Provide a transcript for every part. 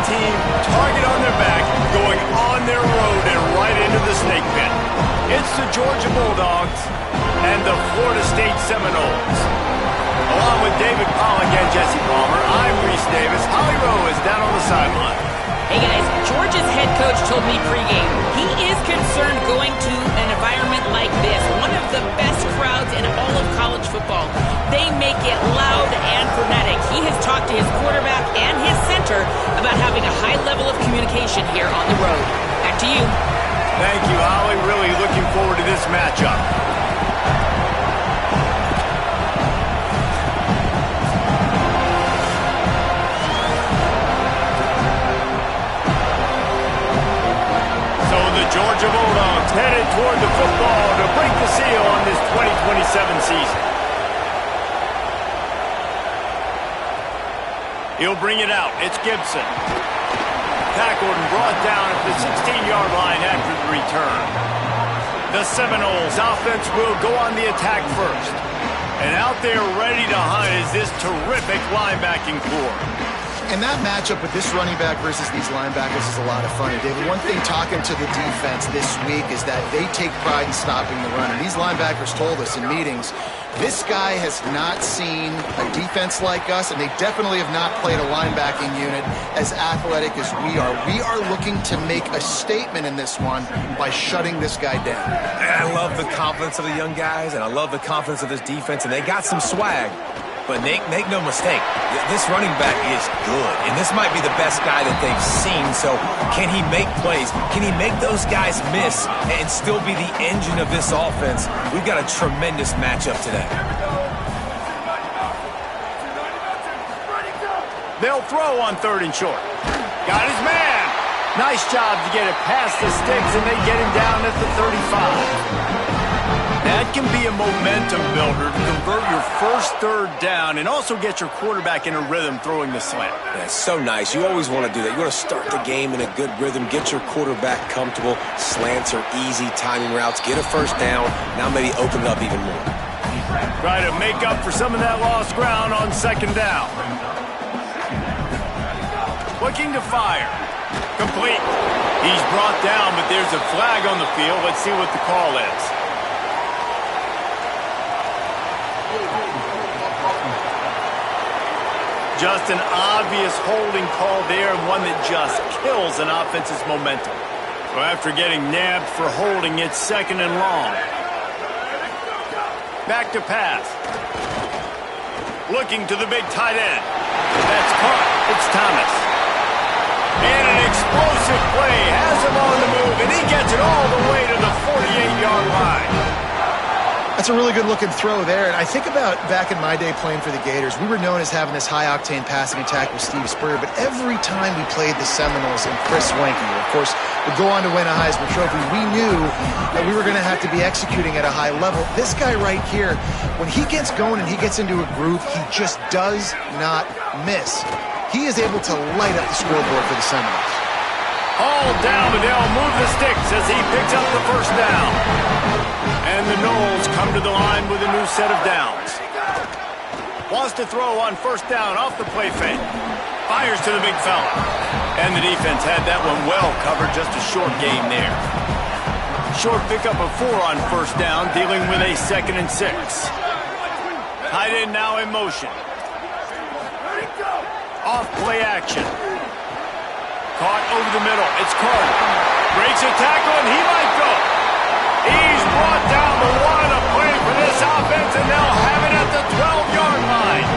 team, target on their back, going on their road and right into the snake pit. It's the Georgia Bulldogs and the Florida State Seminoles. Along with David Pollack and Jesse Palmer, I'm Reese Davis. Holly Rowe is down on the sideline. Hey guys, Georgia's head coach told me pregame he is concerned going to an environment like this, one of the best crowds in all of college football. They make it loud and frenetic. He has talked to his quarterback and his center about having a high level of communication here on the road. Back to you. Thank you, Holly. Really looking forward to this matchup. Georgia Bulldogs headed toward the football to break the seal on this 2027 season. He'll bring it out. It's Gibson. Tackled and brought down at the 16-yard line after the return. The Seminoles offense will go on the attack first. And out there ready to hunt is this terrific linebacking core. And that matchup with this running back versus these linebackers is a lot of fun. David, one thing talking to the defense this week is that they take pride in stopping the run. And these linebackers told us in meetings, this guy has not seen a defense like us, and they definitely have not played a linebacking unit as athletic as we are. We are looking to make a statement in this one by shutting this guy down. I love the confidence of the young guys, and I love the confidence of this defense, and they got some swag. But make no mistake, this running back is good, and this might be the best guy that they've seen. So can he make plays? Can he make those guys miss and still be the engine of this offense? We've got a tremendous matchup today. They'll throw on 3rd and short. Got his man. Nice job to get it past the sticks, and they get him down at the 35. That can be a momentum builder to convert your first 3rd down and also get your quarterback in a rhythm throwing the slant. That's so nice. You always want to do that. You want to start the game in a good rhythm, get your quarterback comfortable. Slants are easy timing routes. Get a 1st down. Now maybe open it up even more. Try to make up for some of that lost ground on 2nd down. Looking to fire. Complete. He's brought down, but there's a flag on the field. Let's see what the call is. Just an obvious holding call there, and one that just kills an offense's momentum. So after getting nabbed for holding, it's 2nd and long. Back to pass. Looking to the big tight end. That's caught. It's Thomas. And an explosive play has him on the move, and he gets it all the way to the 48-yard line. That's a really good-looking throw there. And I think about back in my day playing for the Gators, we were known as having this high-octane passing attack with Steve Spurrier, but every time we played the Seminoles and Chris Wenke, who, of course, would go on to win a Heisman Trophy, we knew that we were going to have to be executing at a high level. This guy right here, when he gets going and he gets into a groove, he just does not miss. He is able to light up the scoreboard for the Seminoles. All down, but they'll move the sticks as he picks up the 1st down. And the Noles come to the line with a new set of downs. Wants to throw on 1st down off the play fake. Fires to the big fella. And the defense had that one well covered, just a short gain there. Short pickup of 4 on 1st down, dealing with a 2nd and 6. Tight end now in motion. Off play action. Caught over the middle. It's Carter. Breaks a tackle, and he might go. He's brought down the line of play for this offense, and they'll have it at the 12-yard line.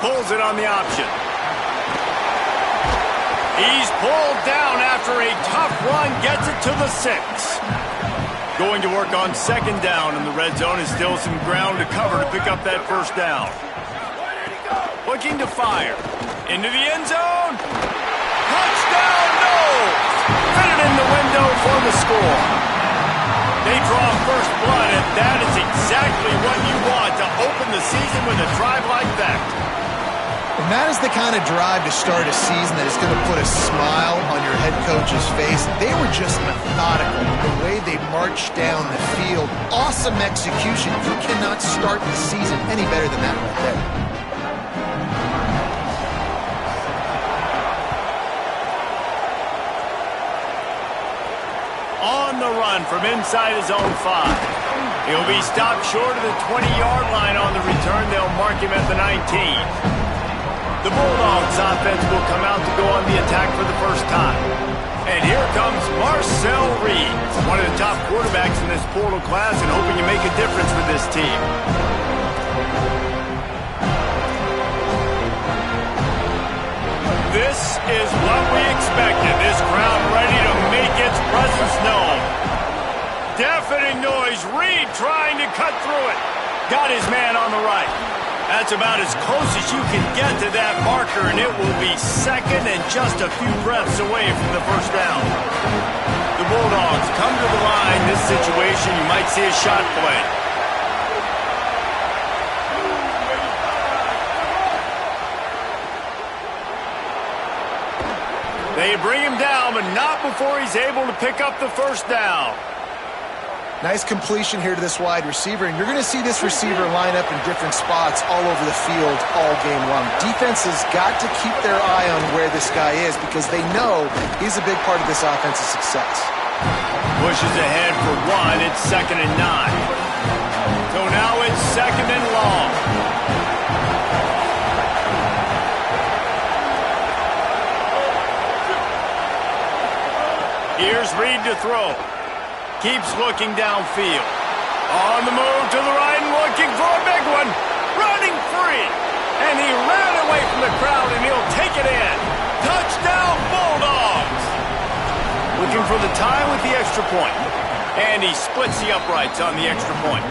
Pulls it on the option. He's pulled down after a tough run, gets it to the 6. Going to work on 2nd down, and the red zone is still some ground to cover to pick up that 1st down. Looking to fire. Into the end zone. Touchdown, Noles! Fitted in the window for the score. They draw first blood, and that is exactly what you want to open the season with a drive like that. And that is the kind of drive to start a season that is going to put a smile on your head coach's face. They were just methodical. The way they marched down the field. Awesome execution. You cannot start the season any better than that right there. run from inside his own 5. He'll be stopped short of the 20-yard line on the return. They'll mark him at the 19. The Bulldogs offense will come out to go on the attack for the first time. And here comes Marcel Reed, one of the top quarterbacks in this portal class and hoping to make a difference for this team. This is what we expected. This crowd ready to make its presence known. Deafening noise. Reed trying to cut through it. Got his man on the right. That's about as close as you can get to that marker, and it will be second and just a few breaths away from the first down. The Bulldogs come to the line. This situation, you might see a shot play. They bring him down, but not before he's able to pick up the first down. Nice completion here to this wide receiver, and you're going to see this receiver line up in different spots all over the field all game long. Defense has got to keep their eye on where this guy is because they know he's a big part of this offense's success. Pushes ahead for 1. It's 2nd and 9. So now it's 2nd and long. Here's Reed to throw. Keeps looking downfield. On the move to the right and looking for a big one. Running free. And he ran away from the crowd and he'll take it in. Touchdown Bulldogs. Looking for the tie with the extra point. And he splits the uprights on the extra point.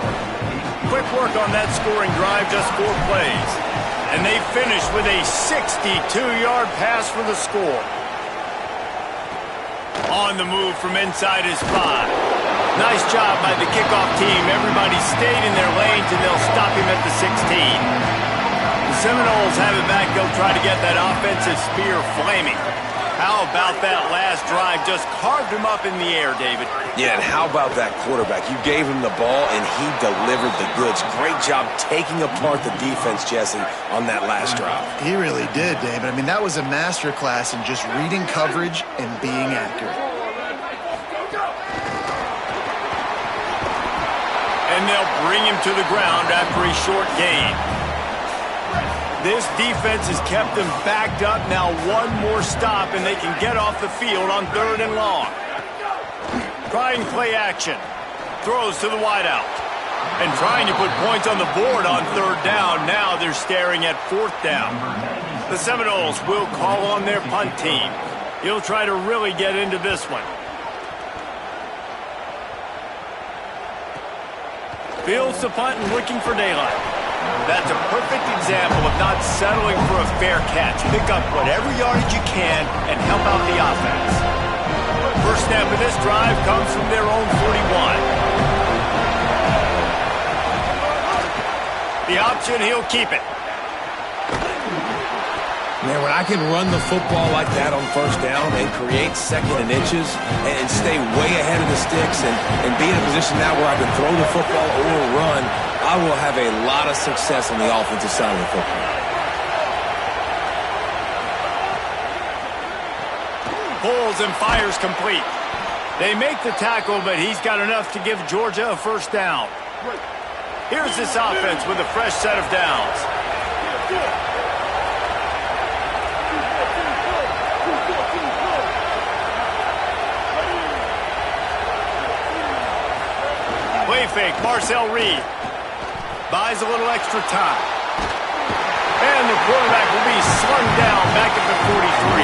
Quick work on that scoring drive, just 4 plays. And they finish with a 62-yard pass for the score. On the move from inside his 5. Nice job by the kickoff team. Everybody stayed in their lanes, and they'll stop him at the 16. The Seminoles have it back. They'll try to get that offensive spear flaming. How about that last drive? Just carved him up in the air, David. Yeah, and how about that quarterback? You gave him the ball, and he delivered the goods. Great job taking apart the defense, Jesse, on that last drive. He really did, David. I mean, that was a masterclass in just reading coverage and being accurate. And they'll bring him to the ground after a short gain. This defense has kept them backed up. Now 1 more stop, and they can get off the field on 3rd and long. Trying play action. Throws to the wideout. And trying to put points on the board on 3rd down. Now they're staring at 4th down. The Seminoles will call on their punt team. He'll try to really get into this one. Fields the punt and looking for daylight. That's a perfect example of not settling for a fair catch. Pick up whatever yardage you can and help out the offense. First snap of this drive comes from their own 41. The option, he'll keep it. Man, when I can run the football like that on 1st down and create 2nd and inches and stay way ahead of the sticks and be in a position now where I can throw the football or run, I will have a lot of success on the offensive side of the football. Pulls and fires complete. They make the tackle, but he's got enough to give Georgia a first down. Here's this offense with a fresh set of downs. Play fake, Marcel Reed. Buys a little extra time. And the quarterback will be slung down back at the 43.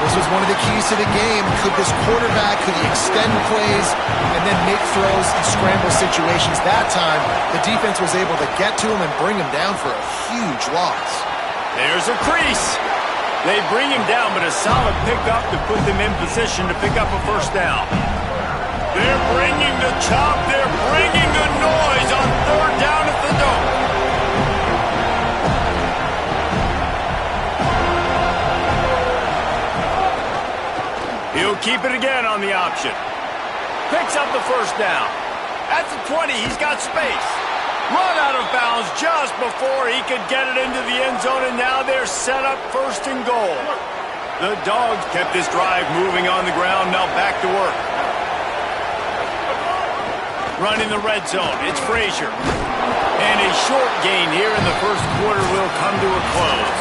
This was one of the keys to the game. Could this quarterback, could he extend plays and then make throws in scramble situations? That time, the defense was able to get to him and bring him down for a huge loss. There's a crease. They bring him down, but a solid pickup to put them in position to pick up a first down. They're bringing the chop. They're bringing the noise on 3rd down at the Dome. He'll keep it again on the option. Picks up the first down. At the 20, he's got space. Run out of bounds just before he could get it into the end zone, and now they're set up 1st and goal. The Dogs kept this drive moving on the ground. Now back to work. Running the red zone, it's Frazier. And a short gain here in the first quarter will come to a close.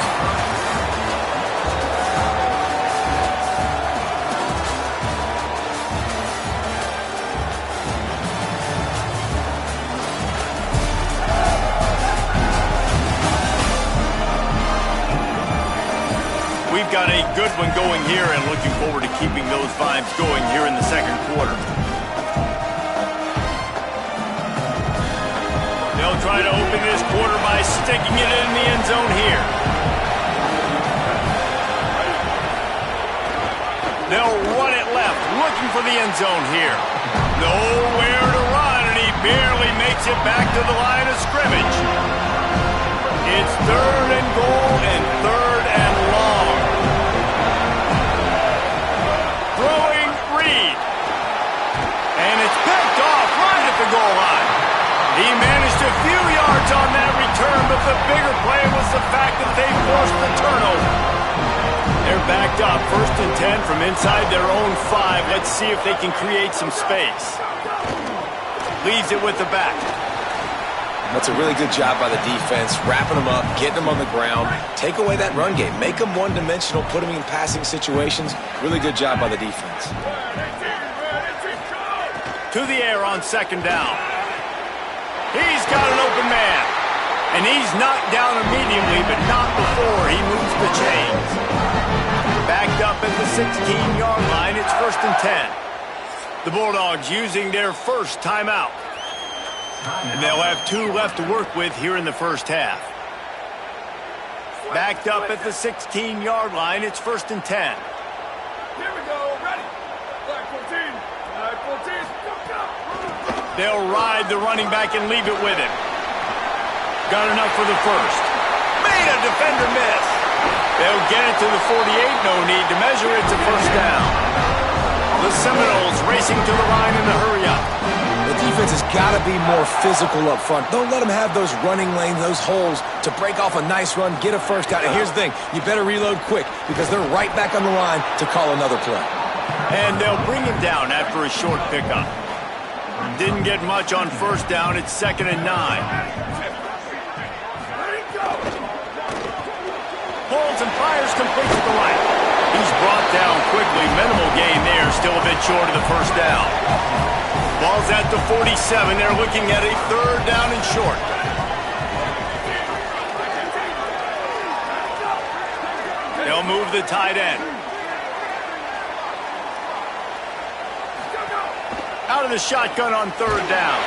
We've got a good one going here and looking forward to keeping those vibes going here in the second quarter. They'll try to open this quarter by sticking it in the end zone here. They'll run it left, looking for the end zone here. Nowhere to run, and he barely makes it back to the line of scrimmage. It's 3rd and goal and 3rd and long. Throwing Reed. And it's picked off right at the goal line. He managed a few yards on that return, but the bigger play was the fact that they forced the turnover. They're backed up, 1st and 10 from inside their own 5. Let's see if they can create some space. Leaves it with the back. That's a really good job by the defense, wrapping them up, getting them on the ground. Take away that run game. Make them one-dimensional, put them in passing situations. Really good job by the defense. To the air on 2nd down. He's got an open man. And he's knocked down immediately, but not before he moves the chains. Backed up at the 16-yard line, it's 1st and 10. The Bulldogs using their first timeout. And they'll have 2 left to work with here in the first half. Backed up at the 16-yard line, it's 1st and 10. Here we go, ready. Flag 14, flag 14, They'll ride the running back and leave it with him. Got enough for the first. Made a defender miss. They'll get it to the 48, no need to measure it to 1st down. The Seminoles racing to the line in a hurry up. The defense has got to be more physical up front. Don't let them have those running lanes, those holes to break off a nice run, get a 1st down. And here's the thing, you better reload quick because they're right back on the line to call another play. And they'll bring him down after a short pickup. Didn't get much on 1st down, it's 2nd and 9. Pulls and fires complete to the right. He's brought down quickly. Minimal gain there. Still a bit short of the 1st down. Ball's at the 47. They're looking at a 3rd down and short. They'll move the tight end. Out of the shotgun on 3rd down.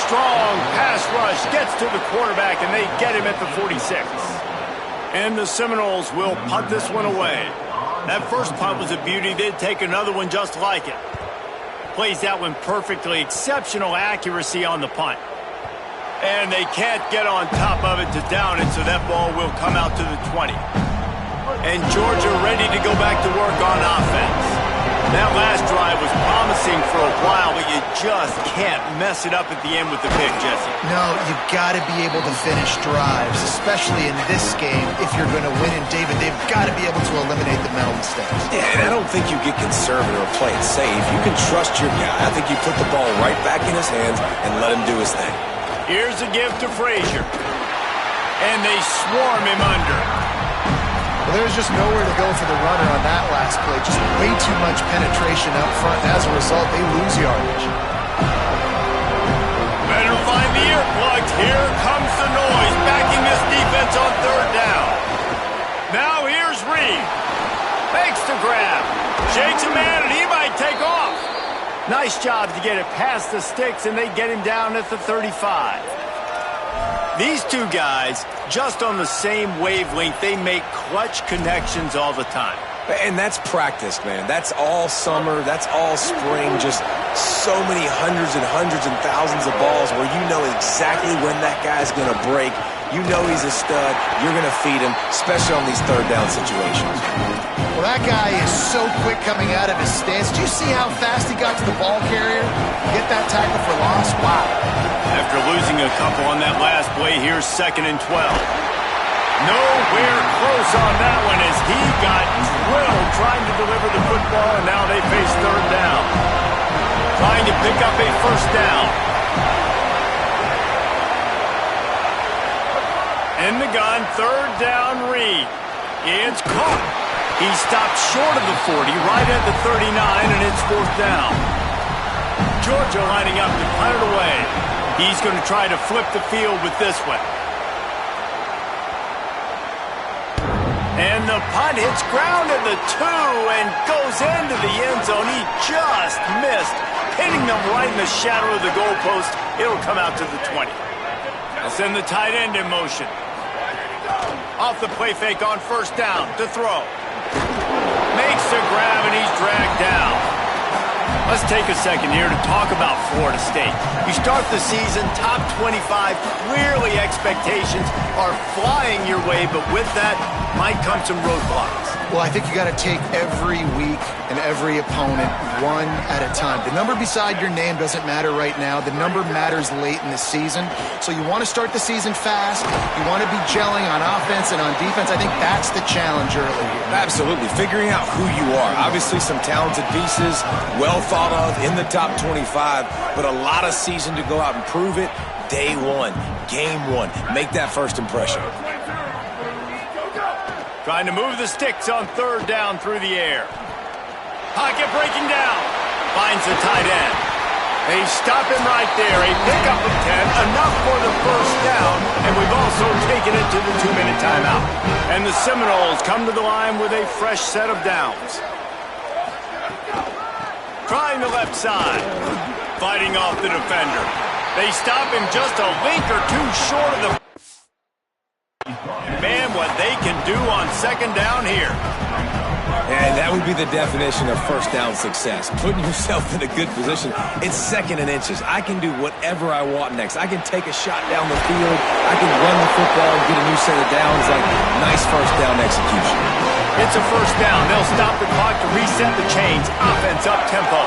Strong pass rush gets to the quarterback, and they get him at the 46. And the Seminoles will punt this one away. That first punt was a beauty. They'd take another one just like it. Plays that one perfectly. Exceptional accuracy on the punt. And they can't get on top of it to down it, so that ball will come out to the 20. And Georgia ready to go back to work on offense. That last drive was promising for a while, but you just can't mess it up at the end with the pick, Jesse. No, you've got to be able to finish drives, especially in this game. If you're going to win, and David, they've got to be able to eliminate the mental mistakes. Yeah, and I don't think you get conservative or play it safe. You can trust your guy. I think you put the ball right back in his hands and let him do his thing. Here's a give to Frazier. And they swarm him under. Well, there's just nowhere to go for the runner on that last play. Just way too much penetration up front. As a result, they lose yardage. Better find the earplugs. Here comes the noise, backing this defense on 3rd down. Now here's Reed. Makes the grab. Shakes a man, and he might take off. Nice job to get it past the sticks, and they get him down at the 35. These two guys, just on the same wavelength, they make clutch connections all the time. And that's practice, man. That's all summer. That's all spring. Just so many hundreds and thousands of balls where you know exactly when that guy's going to break. You know he's a stud. You're going to feed him, especially on these 3rd down situations. Well, that guy is so quick coming out of his stance. Did you see how fast he got to the ball carrier? Get that tackle for loss? Wow. After losing a couple on that last play, here's 2nd and 12. Nowhere close on that one as he got drilled trying to deliver the football, and now they face 3rd down. Trying to pick up a first down. In the gun, third down, Reed. It's caught. He stopped short of the 40, right at the 39, and it's fourth down. Georgia lining up to punt it away. He's going to try to flip the field with this one. And the punt hits ground at the 2 and goes into the end zone. He just missed, hitting them right in the shadow of the goalpost. It'll come out to the 20. They'll send the tight end in motion. Off the play fake on first down to throw. Makes the grab and he's dragged down. Let's take a second here to talk about Florida State. You start the season top 25. Clearly expectations are flying your way, but with that might come some roadblocks. Well, I think you got to take every week and every opponent one at a time. The number beside your name doesn't matter right now. The number matters late in the season. So you want to start the season fast. You want to be gelling on offense and on defense. I think that's the challenge early here. Absolutely. Figuring out who you are. Obviously some talented pieces, well thought of in the top 25, but a lot of season to go out and prove it. Day one, game one. Make that first impression. Trying to move the sticks on third down through the air. Pocket breaking down. Finds the tight end. They stop him right there. A pickup of 10. Enough for the first down. And we've also taken it to the 2-minute timeout. And the Seminoles come to the line with a fresh set of downs. Trying the left side. Fighting off the defender. They stop him just a link or two short of the... Man, what they can do on second down here. And that would be the definition of first down success. Putting yourself in a good position. It's second and inches. I can do whatever I want next. I can take a shot down the field. I can run the football and get a new set of downs. Like, nice first down execution. It's a first down. They'll stop the clock to reset the chains. Offense up tempo.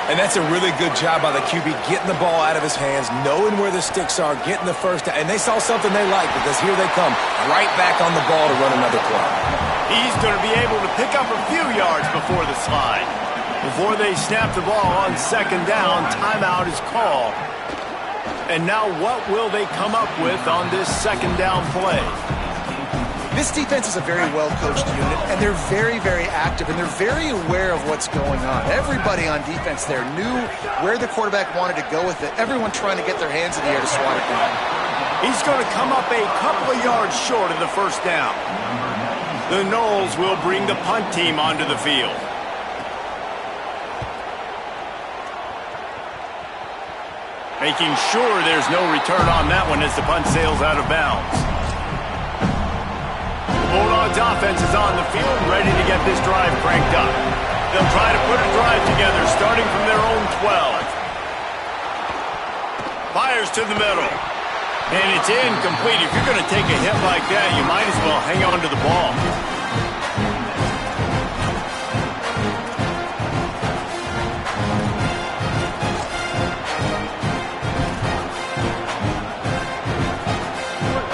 And that's a really good job by the QB, getting the ball out of his hands, knowing where the sticks are, getting the first down. And they saw something they liked because here they come, right back on the ball to run another play. He's going to be able to pick up a few yards before the slide. Before they snap the ball on second down, timeout is called. And now what will they come up with on this second down play? This defense is a very well-coached unit, and they're very, very active, and they're very aware of what's going on. Everybody on defense there knew where the quarterback wanted to go with it. Everyone trying to get their hands in the air to swat it down. He's going to come up a couple of yards short of the first down. The Noles will bring the punt team onto the field. Making sure there's no return on that one as the punt sails out of bounds. Bulldogs offense is on the field, ready to get this drive cranked up. They'll try to put a drive together, starting from their own 12. Fires to the middle. And it's incomplete. If you're going to take a hit like that, you might as well hang on to the ball.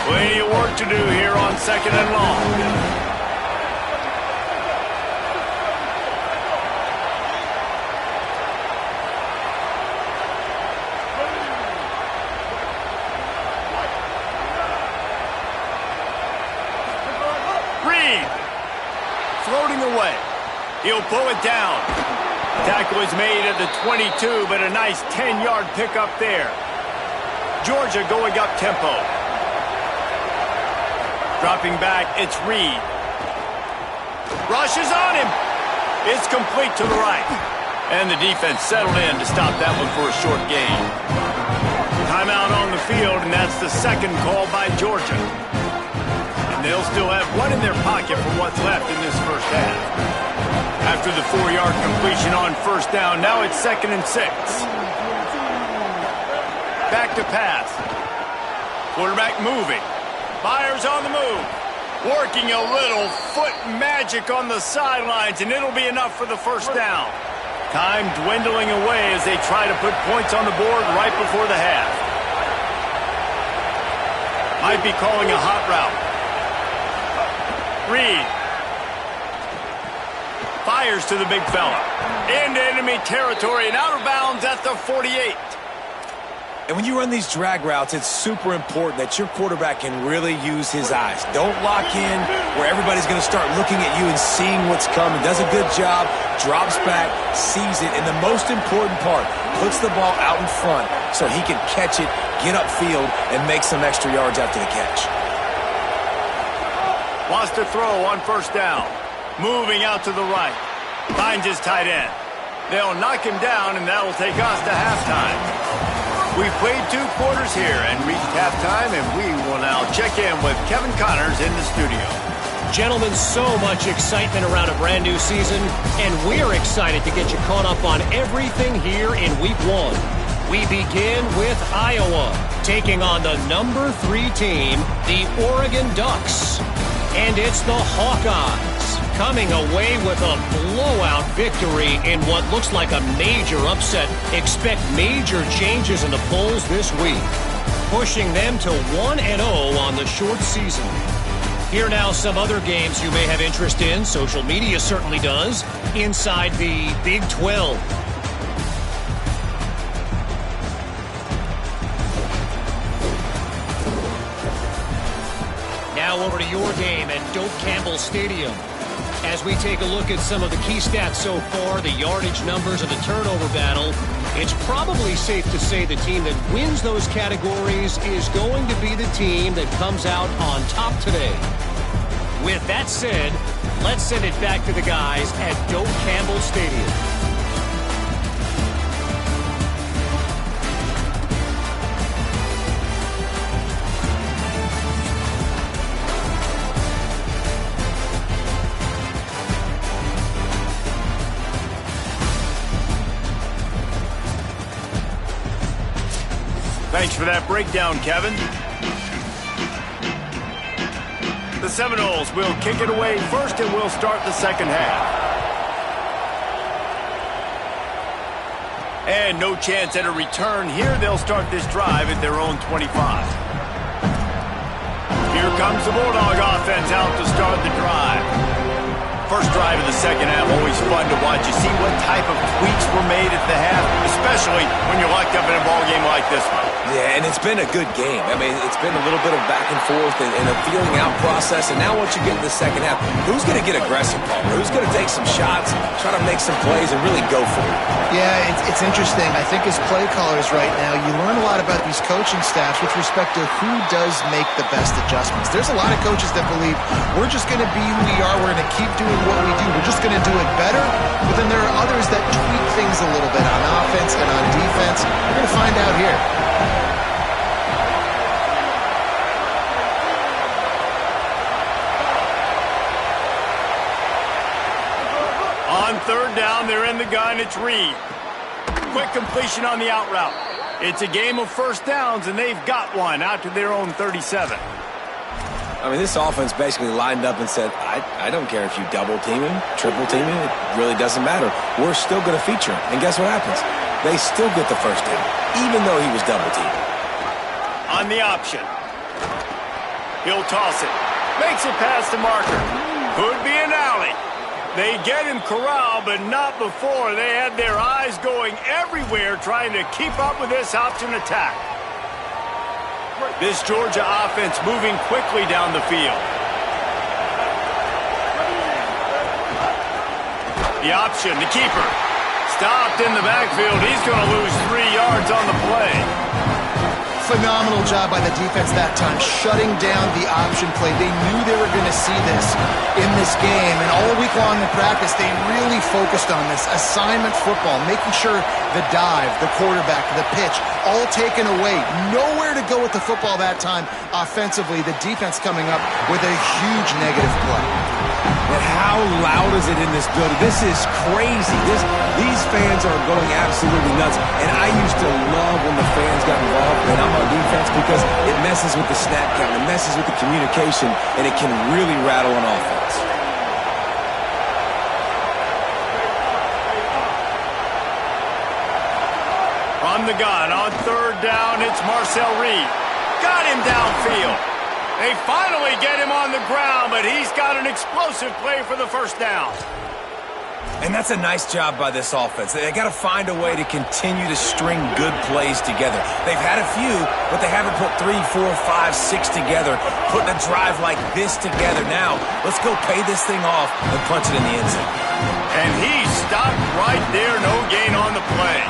Plenty of work to do here on second and long. Reed floating away. He'll pull it down. Tackle is made at the 22, but a nice 10-yard pickup there. Georgia going up tempo. Dropping back, it's Reed. Rushes on him. It's complete to the right. And the defense settled in to stop that one for a short gain. Timeout on the field, and that's the second call by Georgia. And they'll still have one in their pocket for what's left in this first half. After the 4-yard completion on first down, now it's 2nd and 6. Back to pass. Quarterback moving. Fires on the move. Working a little foot magic on the sidelines, and it'll be enough for the first down. Time dwindling away as they try to put points on the board right before the half. Might be calling a hot route. Reed. Fires to the big fella. Into enemy territory and out of bounds at the 48. And when you run these drag routes, it's super important that your quarterback can really use his eyes. Don't lock in where everybody's going to start looking at you and seeing what's coming. Does a good job, drops back, sees it, and the most important part, puts the ball out in front so he can catch it, get upfield, and make some extra yards after the catch. Wants to throw on first down. Moving out to the right. Finds his tight end. They'll knock him down, and that'll take us to halftime. We've played 2 quarters here and reached halftime, and we will now check in with Kevin Connors in the studio. Gentlemen, so much excitement around a brand new season, and we're excited to get you caught up on everything here in Week 1. We begin with Iowa, taking on the number 3 team, the Oregon Ducks. And it's the Hawkeyes coming away with a blowout victory in what looks like a major upset. Expect major changes in the polls this week, pushing them to 1-0 on the short season. Here now some other games you may have interest in. Social media certainly does. Inside the Big 12. Now over to your game at Doak Campbell Stadium. As we take a look at some of the key stats so far, the yardage numbers of the turnover battle, it's probably safe to say the team that wins those categories is going to be the team that comes out on top today. With that said, let's send it back to the guys at Doak Campbell Stadium. Thanks for that breakdown, Kevin. The Seminoles will kick it away first, and we'll start the second half. And no chance at a return here. They'll start this drive at their own 25. Here comes the Bulldog offense out to start the drive. First drive of the second half, always fun to watch. You see what type of tweaks were made at the half, especially when you're locked up in a ball game like this one. Yeah, and it's been a good game. I mean, it's been a little bit of back and forth and a feeling out process. And now once you get in the second half, who's going to get aggressive, Paul? Who's going to take some shots, try to make some plays, and really go for it? Yeah, it's interesting. I think as play callers right now, you learn a lot about these coaching staffs with respect to who does make the best adjustments. There's a lot of coaches that believe we're just going to be who we are. We're going to keep doing what we do. We're just going to do it better. But then there are others that tweak things a little bit on offense and on defense. We're going to find out here. On third down, they're in the gun. It's Reed. Quick completion on the out route. It's a game of first downs, and they've got one out to their own 37. I mean, this offense basically lined up and said, I don't care if you double team him, triple team him. It really doesn't matter. We're still going to feature him. And guess what happens? They still get the first down, even though he was double teamed. On the option. He'll toss it. Makes it past the marker. Could be an alley. They get him corralled, but not before. They had their eyes going everywhere trying to keep up with this option attack. This Georgia offense moving quickly down the field. The option, the keeper. Stopped in the backfield. He's going to lose 3 yards on the play. Phenomenal job by the defense that time, shutting down the option play. They knew they were going to see this in this game, and all week long in practice, they really focused on this assignment football, making sure the dive, the quarterback, the pitch, all taken away. Nowhere to go with the football that time offensively. The defense coming up with a huge negative play. And how loud is it in this building? This is crazy. These fans are going absolutely nuts. And I used to love when the fans got involved when I'm on defense because it messes with the snap count, it messes with the communication, and it can really rattle an offense. From the gun, on third down, it's Marcel Reed. Got him downfield. They finally get him on the ground, but he's got an explosive play for the first down. And that's a nice job by this offense. They got to find a way to continue to string good plays together. They've had a few, but they haven't put 3, 4, 5, 6 together, putting a drive like this together. Now, let's go pay this thing off and punch it in the end zone. And he stopped right there, no gain on the play.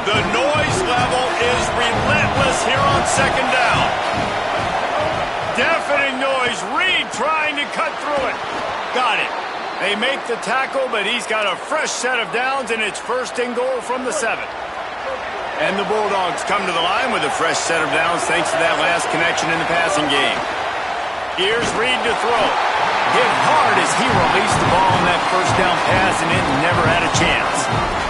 The noise level is relentless here on second down. Deafening noise. Reed trying to cut through it. Got it. They make the tackle, but he's got a fresh set of downs, and it's 1st and goal from the 7. And the Bulldogs come to the line with a fresh set of downs thanks to that last connection in the passing game. Here's Reed to throw. Hit hard as he released the ball on that 1st down pass, and it never had a chance.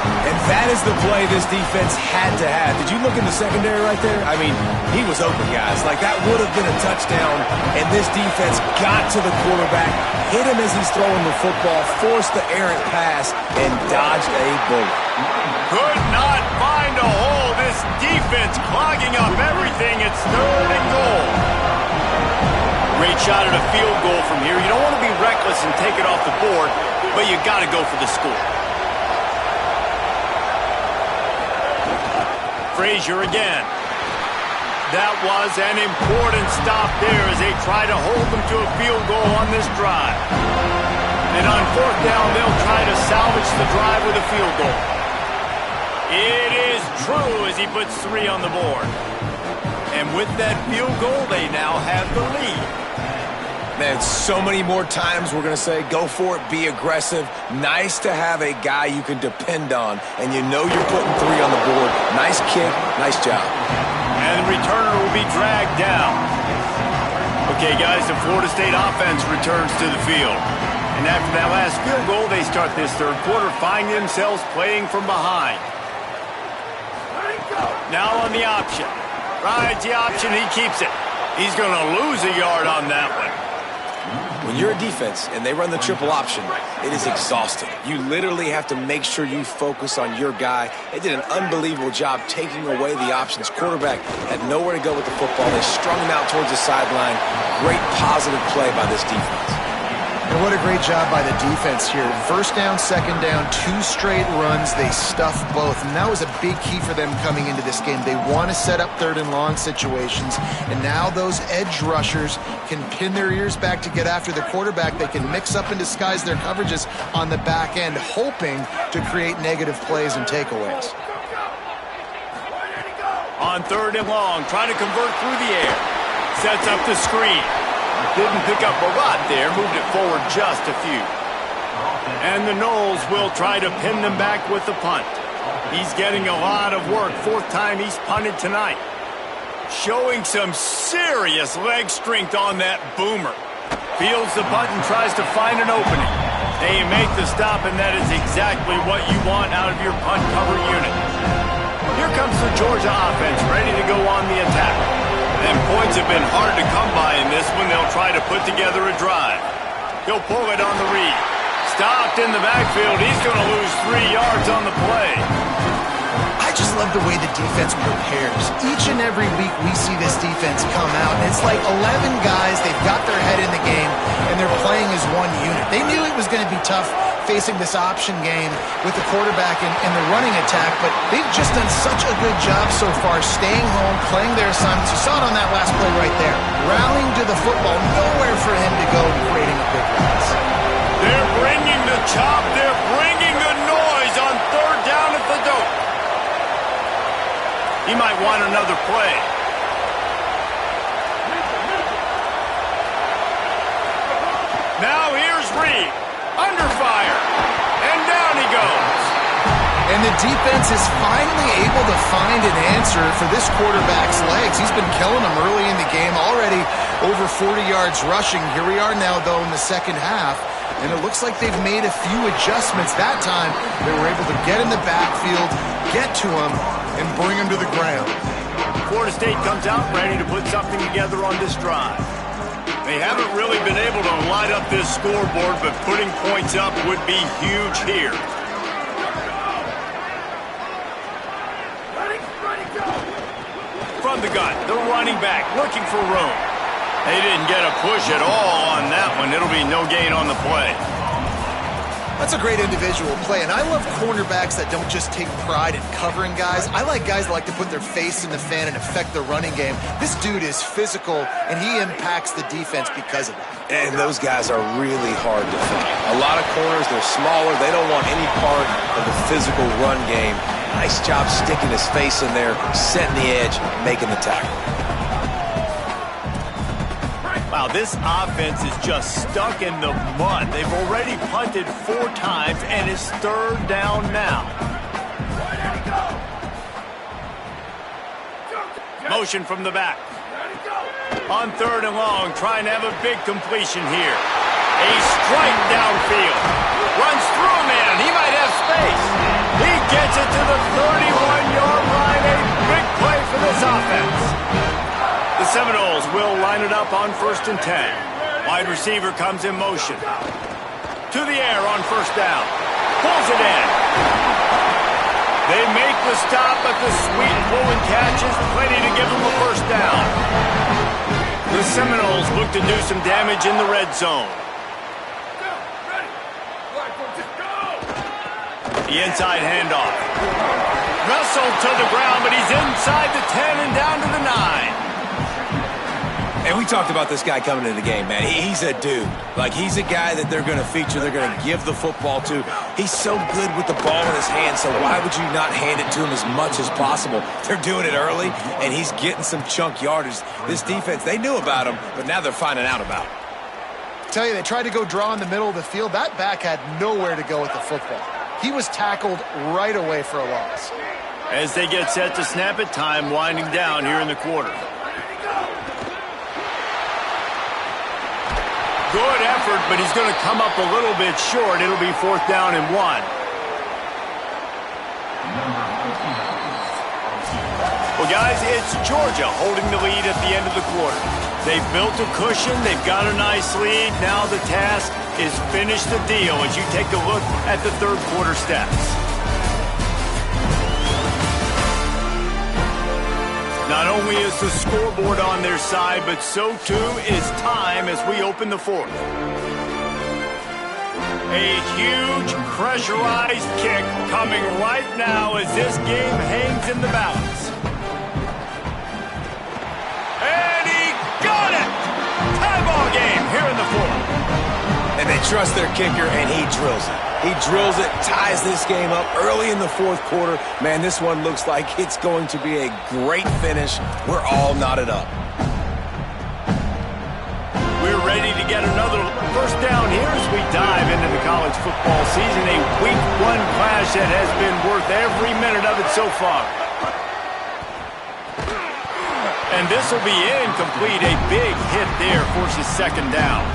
And that is the play this defense had to have. Did you look in the secondary right there? I mean, he was open, guys. Like, that would have been a touchdown, and this defense got to the quarterback, hit him as he's throwing the football, forced the errant pass, and dodged a bullet. Could not find a hole. This defense clogging up everything. It's 3rd and goal. Great shot at a field goal from here. You don't want to be reckless and take it off the board, but you got to go for the score. Frazier again. That was an important stop there as they try to hold them to a field goal on this drive. And on 4th down, they'll try to salvage the drive with a field goal. It is true as he puts 3 on the board. And with that field goal, they now have the lead. Man, so many more times we're going to say, go for it, be aggressive. Nice to have a guy you can depend on, and you know you're putting 3 on the board. Nice kick, nice job. And the returner will be dragged down. Okay, guys, the Florida State offense returns to the field. And after that last field goal, they start this 3rd quarter, finding themselves playing from behind. Now on the option. Rides the option, he keeps it. He's going to lose a yard on that one. When you're a defense and they run the triple option, it is exhausting. You literally have to make sure you focus on your guy. They did an unbelievable job taking away the options. Quarterback had nowhere to go with the football. They strung him out towards the sideline. Great positive play by this defense. And what a great job by the defense here. 1st down, 2nd down, 2 straight runs. They stuffed both. And that was a big key for them coming into this game. They want to set up 3rd and long situations. And now those edge rushers can pin their ears back to get after the quarterback. They can mix up and disguise their coverages on the back end, hoping to create negative plays and takeaways. On 3rd and long, trying to convert through the air. Sets up the screen. Didn't pick up a lot there, moved it forward just a few. And the Noles will try to pin them back with the punt. He's getting a lot of work. 4th time he's punted tonight. Showing some serious leg strength on that boomer. Fields the punt and tries to find an opening. They make the stop, and that is exactly what you want out of your punt cover unit. Here comes the Georgia offense, ready to go on the attack. And points have been hard to come by in this one. They'll try to put together a drive. He'll pull it on the read. Stopped in the backfield. He's going to lose 3 yards on the play. I just love the way the defense prepares. Each and every week we see this defense come out, and it's like 11 guys. They've got their head in the game, and they're playing as one unit. They knew it was going to be tough facing this option game with the quarterback and the running attack, but they've just done such a good job so far staying home, playing their assignments. You saw it on that last play right there. Rallying to the football, nowhere for him to go and creating a big pass. They're bringing the chop. They're bringing the noise on 3rd down at the dope. He might want another play. Now here's Reed. Under fire. And down he goes. And the defense is finally able to find an answer for this quarterback's legs. He's been killing them early in the game, already over 40 yards rushing. Here we are now, though, in the 2nd half. And it looks like they've made a few adjustments. That time, they were able to get in the backfield, get to him, and bring him to the ground. Florida State comes out ready to put something together on this drive. They haven't really been able to light up this scoreboard, but putting points up would be huge here. From the gun, the running back looking for room. They didn't get a push at all on that one. It'll be no gain on the play. That's a great individual play, and I love cornerbacks that don't just take pride in covering guys. I like guys that like to put their face in the fan and affect the running game. This dude is physical, and he impacts the defense because of that. And those guys are really hard to find. A lot of corners, they're smaller. They don't want any part of the physical run game. Nice job sticking his face in there, setting the edge, making the tackle. Wow, this offense is just stuck in the mud. They've already punted 4 times, and it's 3rd down now. Motion from the back. On 3rd and long, trying to have a big completion here. A strike downfield. Runs through a man. He might have space. He gets it to the 31-yard line. A big play for this offense. The Seminoles will line it up on 1st and 10. Wide receiver comes in motion. To the air on 1st down. Pulls it in. They make the stop, but the sweet flowing catch is plenty to give them a 1st down. The Seminoles look to do some damage in the red zone. The inside handoff. Wrestled to the ground, but he's inside the 10 and down to the 9. And we talked about this guy coming into the game, man. He's a dude. Like, he's a guy that they're going to feature, they're going to give the football to. He's so good with the ball in his hand, so why would you not hand it to him as much as possible? They're doing it early, and he's getting some chunk yardage. This defense, they knew about him, but now they're finding out about him. I tell you, they tried to go draw in the middle of the field. That back had nowhere to go with the football. He was tackled right away for a loss. As they get set to snap it, time winding down here in the quarter. Good effort, but he's going to come up a little bit short. It'll be 4th down and 1. Well, guys, it's Georgia holding the lead at the end of the quarter. They've built a cushion. They've got a nice lead. Now the task is finish the deal as you take a look at the 3rd quarter stats. Not only is the scoreboard on their side, but so too is time as we open the 4th. A huge pressurized kick coming right now as this game hangs in the balance. And he got it! Tie ball game here in the 4th. And they trust their kicker, and he drills it. He drills it, ties this game up early in the 4th quarter. Man, this one looks like it's going to be a great finish. We're all knotted up. We're ready to get another 1st down here as we dive into the college football season. A Week 1 clash that has been worth every minute of it so far. And this will be incomplete. A big hit there forces 2nd down.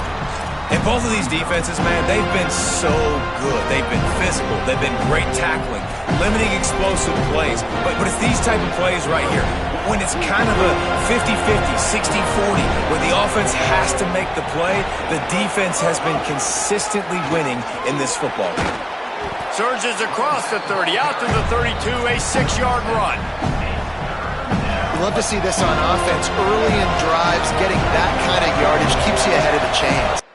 And both of these defenses, man, they've been so good. They've been physical. They've been great tackling, limiting explosive plays. But it's these type of plays right here, when it's kind of a 50-50, 60-40, where the offense has to make the play, the defense has been consistently winning in this football game. Surges across the 30, out to the 32, a 6-yard run. Love to see this on offense. Early in drives, getting that kind of yardage keeps you ahead of the chains.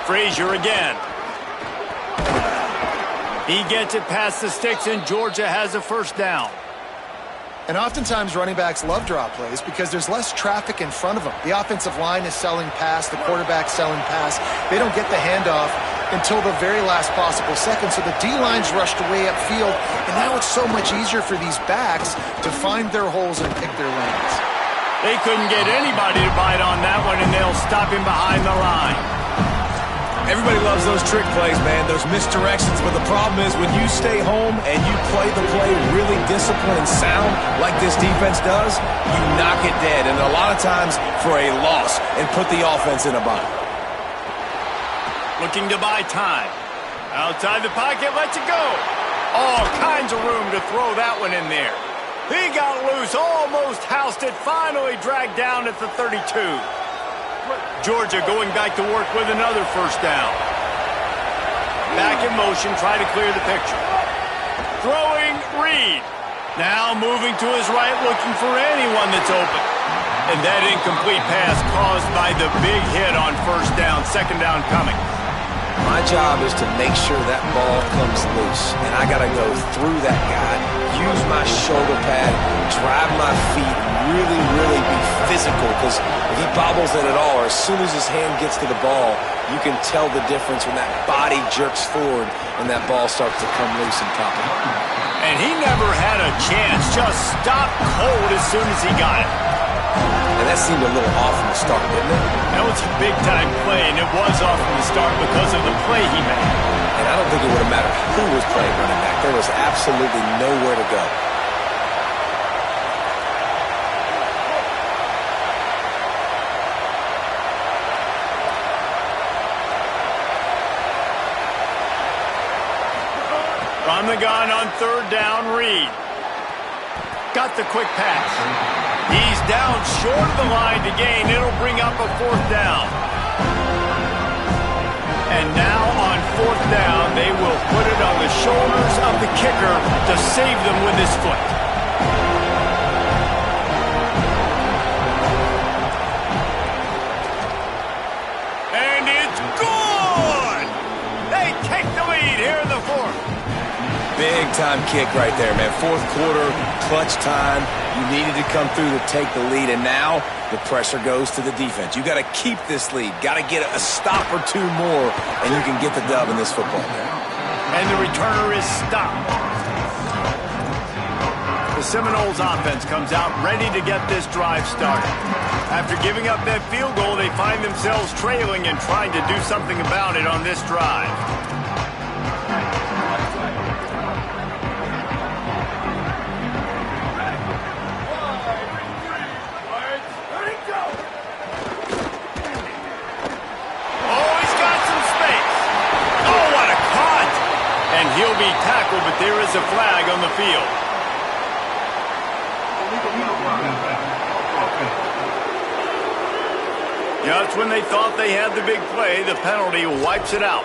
Frazier again. He gets it past the sticks, and Georgia has a 1st down. And oftentimes running backs love draw plays because there's less traffic in front of them. The offensive line is selling pass, the quarterback's selling pass. They don't get the handoff until the very last possible second, so the D-line's rushed away upfield, and now it's so much easier for these backs to find their holes and pick their lanes. They couldn't get anybody to bite on that one, and they'll stop him behind the line. Everybody loves those trick plays, man, those misdirections, but the problem is when you stay home and you play the play really disciplined and sound like this defense does, you knock it dead, and a lot of times for a loss, and put the offense in a bind. Looking to buy time. Outside the pocket, lets it go. All kinds of room to throw that one in there. He got loose, almost housed it, finally dragged down at the 32. Georgia going back to work with another 1st down. Back in motion, try to clear the picture. Throwing, Reed. Now moving to his right, looking for anyone that's open. And that incomplete pass caused by the big hit on first down, second down coming. My job is to make sure that ball comes loose, and I got to go through that guy, use my shoulder pad, drive my feet, really, really be physical, because if he bobbles it at all, or as soon as his hand gets to the ball, you can tell the difference when that body jerks forward and that ball starts to come loose and pop out. And he never had a chance, just stopped cold as soon as he got it. And that seemed a little off from the start, didn't it? That was a big-time play, and it was off from the start because of the play he made. And I don't think it would have mattered who was playing running back. There was absolutely nowhere to go. From the gun on third down, Reed. Got the quick pass. He's down short of the line to gain. It'll bring up a fourth down. And now on fourth down, they will put it on the shoulders of the kicker to save them with his foot. And it's good! They take the lead here in the fourth. Big-time kick right there, man. Fourth quarter, clutch time. You needed to come through to take the lead, and now the pressure goes to the defense. You got to keep this lead. Got to get a stop or two more, and you can get the dub in this football game. And the returner is stopped. The Seminoles offense comes out ready to get this drive started. After giving up that field goal, they find themselves trailing and trying to do something about it on this drive. He'll be tackled, but there is a flag on the field. Just when they thought they had the big play, the penalty wipes it out.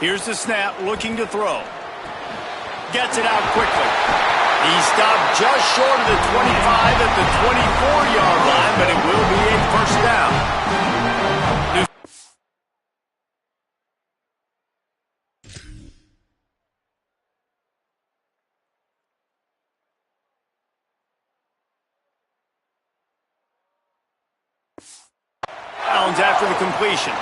Here's the snap, looking to throw. Gets it out quickly. He stopped just short of the 25 at the 24-yard line, but it will be a first down. Downs after the completion.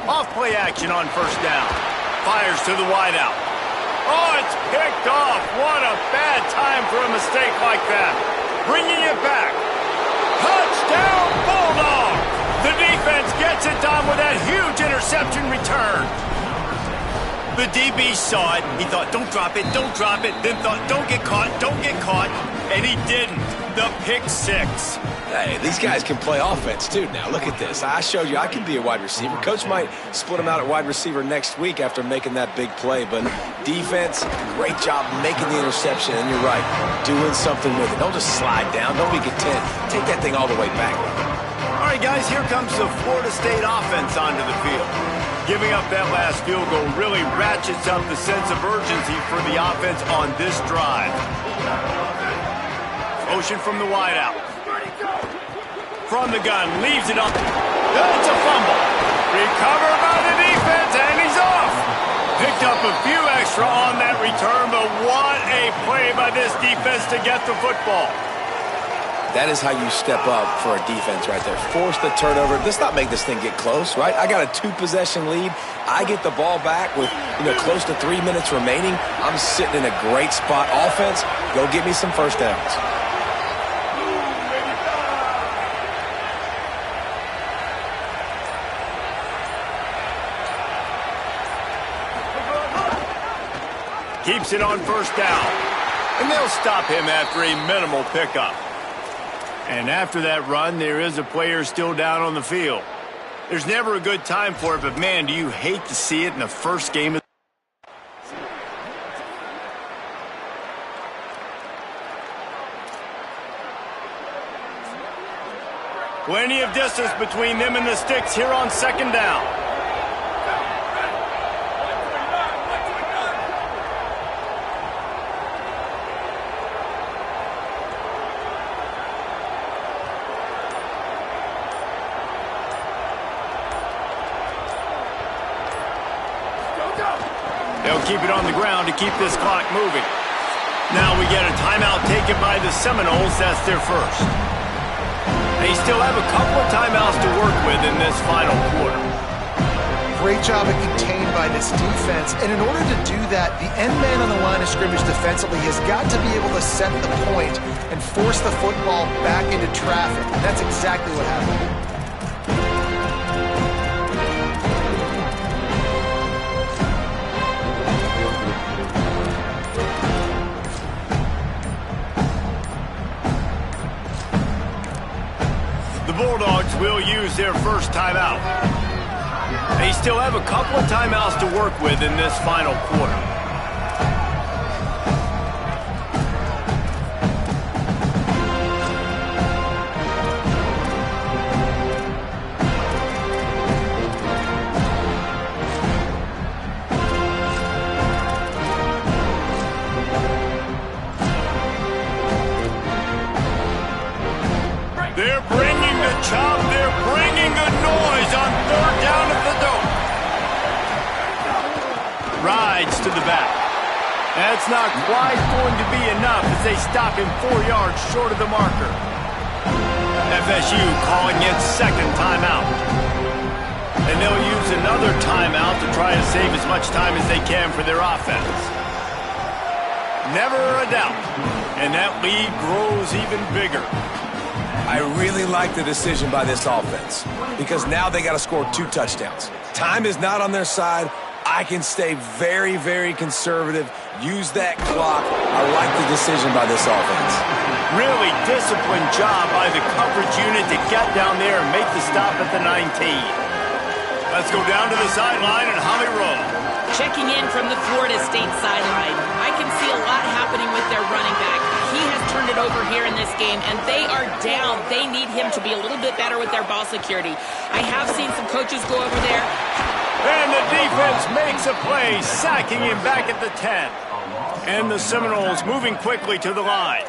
Off-play action on first down. Fires to the wideout. Oh, it's picked off. What a bad time for a mistake like that. Bringing it back. Touchdown, Bulldog! The defense gets it done with that huge interception return. The DB saw it. He thought, don't drop it, don't drop it. Then thought, don't get caught, don't get caught. And he didn't. The pick six. Hey, these guys can play offense, too. Now, look at this. I showed you I can be a wide receiver. Coach might split him out at wide receiver next week after making that big play. But defense, great job making the interception. And you're right, doing something with it. Don't just slide down. Don't be content. Take that thing all the way back. All right, guys, here comes the Florida State offense onto the field. Giving up that last field goal really ratchets up the sense of urgency for the offense on this drive. Motion from the wideout. From the gun, leaves it up. It's a fumble. Recovered by the defense, and he's off. Picked up a few extra on that return, but what a play by this defense to get the football. That is how you step up for a defense right there. Force the turnover. Let's not make this thing get close, right? I got a 2-possession lead. I get the ball back with, close to 3 minutes remaining. I'm sitting in a great spot. Offense, go get me some first downs. Keeps it on first down. And they'll stop him after a minimal pickup. And after that run, there is a player still down on the field. There's never a good time for it, but man, do you hate to see it in the first game of Plenty of distance between them and the sticks here on second down. They'll keep it on the ground to keep this clock moving. Now we get a timeout taken by the Seminoles. That's their first. They still have a couple of timeouts to work with in this final quarter. Great job at contained by this defense. And in order to do that, the end man on the line of scrimmage defensively has got to be able to set the point and force the football back into traffic. And that's exactly what happened. Bulldogs will use their first timeout. They still have a couple of timeouts to work with in this final quarter. They're bringing the chop. They're bringing the noise on third down at the dome. Rides to the back. That's not quite going to be enough as they stop him 4 yards short of the marker. FSU calling its second timeout. And they'll use another timeout to try to save as much time as they can for their offense. Never a doubt. And that lead grows even bigger. I really like the decision by this offense because now they got to score 2 touchdowns. Time is not on their side. I can stay very, very conservative, use that clock. I like the decision by this offense. Really disciplined job by the coverage unit to get down there and make the stop at the 19. Let's go down to the sideline and Holly Rowe. Checking in from the Florida State sideline. I can see a lot happening with their running back. He has turned it over here in this game, and they are down. They need him to be a little bit better with their ball security. I have seen some coaches go over there. And the defense makes a play, sacking him back at the 10. And the Seminoles moving quickly to the line.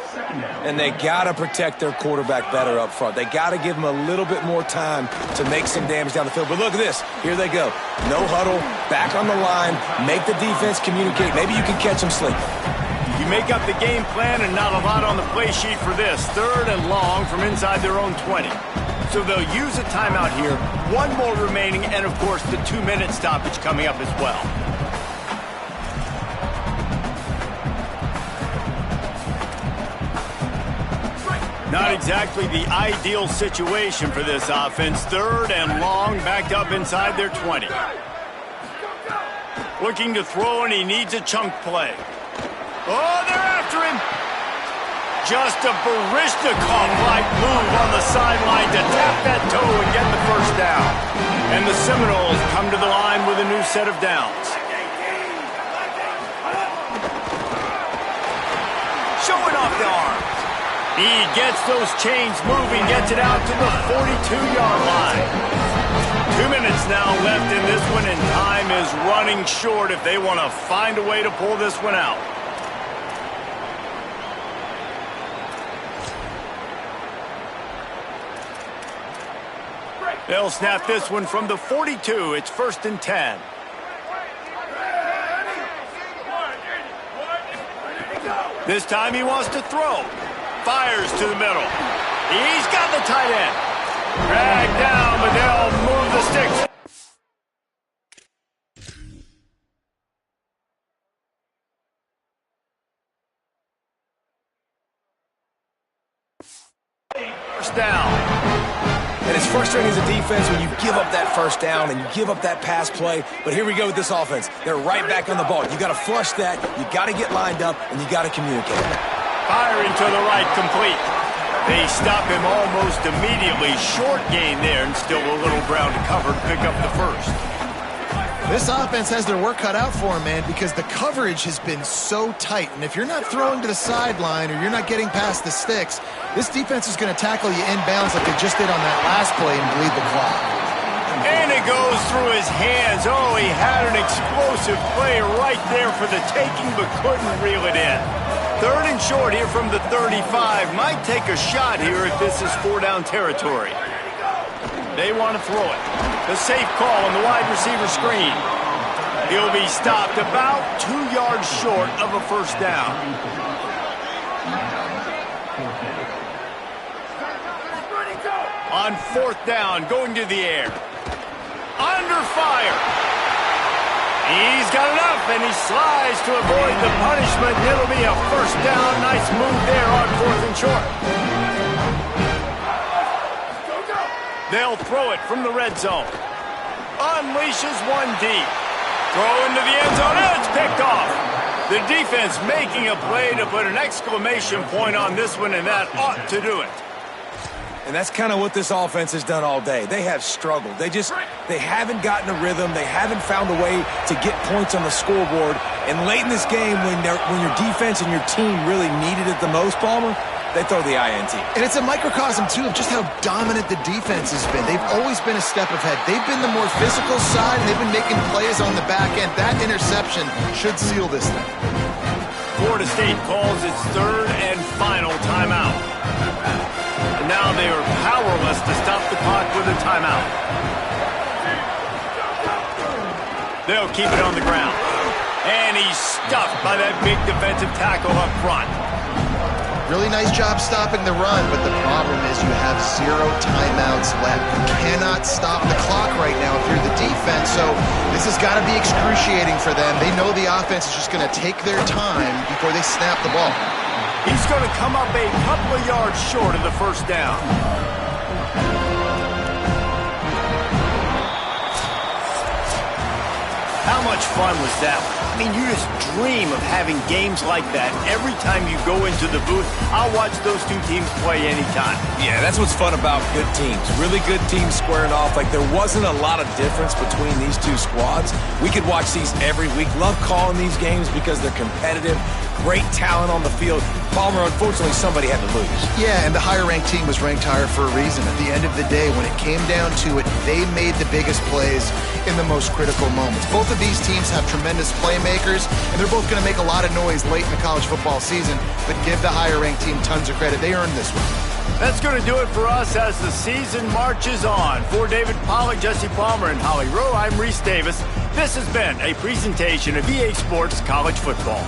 And they got to protect their quarterback better up front. They got to give him a little bit more time to make some damage down the field. But look at this. Here they go. No huddle, back on the line, make the defense communicate. Maybe you can catch them sleeping. You make up the game plan and not a lot on the play sheet for this. 3rd and long from inside their own 20. So they'll use a timeout here. 1 more remaining, and of course the 2-minute stoppage coming up as well. Not exactly the ideal situation for this offense. 3rd and long, backed up inside their 20. Looking to throw, and he needs a chunk play. Oh, they're after him. Just a Baryshnikov-like move on the sideline to tap that toe and get the first down. And the Seminoles come to the line with a new set of downs. Showing off the arms. He gets those chains moving, gets it out to the 42-yard line. 2 minutes now left in this one, and time is running short if they want to find a way to pull this one out. They'll snap this one from the 42. It's 1st and 10. This time he wants to throw. Fires to the middle. He's got the tight end. Dragged down, but they'll move the sticks. First down. And it's frustrating as a defense when you give up that first down and you give up that pass play. But here we go with this offense. They're right back on the ball. You got to flush that. You got to get lined up, and you got to communicate. Firing to the right, complete. They stop him almost immediately. Short gain there and still a little ground to cover to pick up the first. This offense has their work cut out for them, man, because the coverage has been so tight. And if you're not throwing to the sideline or you're not getting past the sticks, this defense is going to tackle you inbounds like they just did on that last play and bleed the clock. And it goes through his hands. Oh, he had an explosive play right there for the taking, but couldn't reel it in. 3rd and short here from the 35. Might take a shot here if this is 4-down territory. They want to throw it. The safe call on the wide receiver screen. He'll be stopped about 2 yards short of a first down. On 4th down, going to the air. Under fire. He's got enough, and he slides to avoid the punishment. It'll be a first down. Nice move there on 4th and short. They'll throw it from the red zone. Unleashes one deep. Throw into the end zone, and it's picked off. The defense making a play to put an exclamation point on this one, and that ought to do it. And that's kind of what this offense has done all day. They have struggled. They haven't gotten a rhythm. They haven't found a way to get points on the scoreboard. And late in this game, when your defense and your team really needed it the most, Palmer, they throw the INT. And it's a microcosm, too, of just how dominant the defense has been. They've always been a step ahead. They've been the more physical side, and they've been making plays on the back end. That interception should seal this thing. Florida State calls its 3rd and final timeout. And now they are powerless to stop the clock with a timeout. They'll keep it on the ground. And he's stuffed by that big defensive tackle up front. Really nice job stopping the run, but the problem is you have 0 timeouts left. You cannot stop the clock right now if you're the defense, so this has got to be excruciating for them. They know the offense is just going to take their time before they snap the ball. He's going to come up a couple of yards short of the first down. How much fun was that? I mean, you just dream of having games like that. Every time you go into the booth, I'll watch those two teams play anytime. Yeah, that's what's fun about good teams. Really good teams squaring off. Like, there wasn't a lot of difference between these two squads. We could watch these every week. Love calling these games because they're competitive. Great talent on the field. Palmer, unfortunately, somebody had to lose. Yeah, and the higher-ranked team was ranked higher for a reason. At the end of the day, when it came down to it, they made the biggest plays in the most critical moments. Both of these teams have tremendous playmakers, and they're both going to make a lot of noise late in the college football season, but give the higher-ranked team tons of credit. They earned this one. That's going to do it for us as the season marches on. For David Pollack, Jesse Palmer, and Holly Rowe, I'm Reese Davis. This has been a presentation of EA Sports College Football.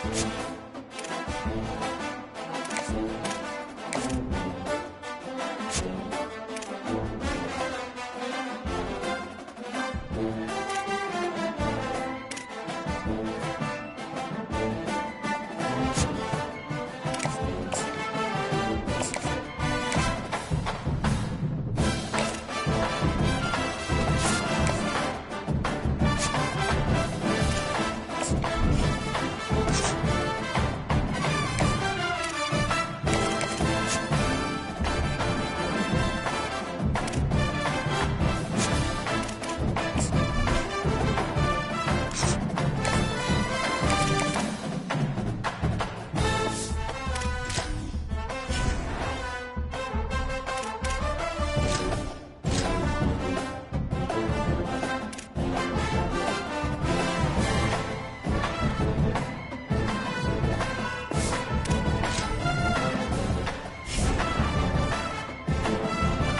it.